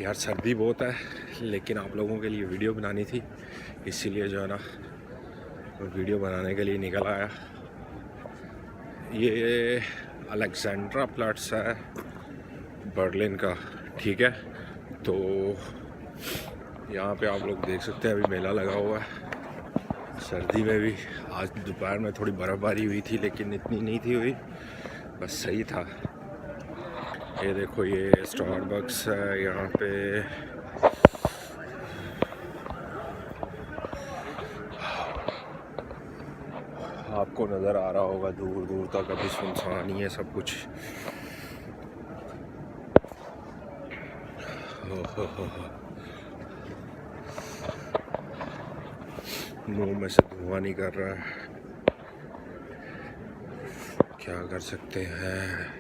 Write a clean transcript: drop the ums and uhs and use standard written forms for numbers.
यार सर्दी बहुत है, लेकिन आप लोगों के लिए वीडियो बनानी थी, इसीलिए जो है ना वीडियो बनाने के लिए निकल आया। ये अलेक्जेंड्रा प्लाट्स है बर्लिन का, ठीक है। तो यहाँ पे आप लोग देख सकते हैं अभी मेला लगा हुआ है सर्दी में भी। आज दोपहर में थोड़ी बर्फ़बारी हुई थी, लेकिन इतनी नहीं थी हुई, बस सही था। ये देखो ये स्टारबक्स है यहाँ पे। आपको नज़र आ रहा होगा दूर दूर तक, अभी सुनसान ही है सब कुछ। मुंह में से धुआं नहीं कर रहा है, क्या कर सकते हैं।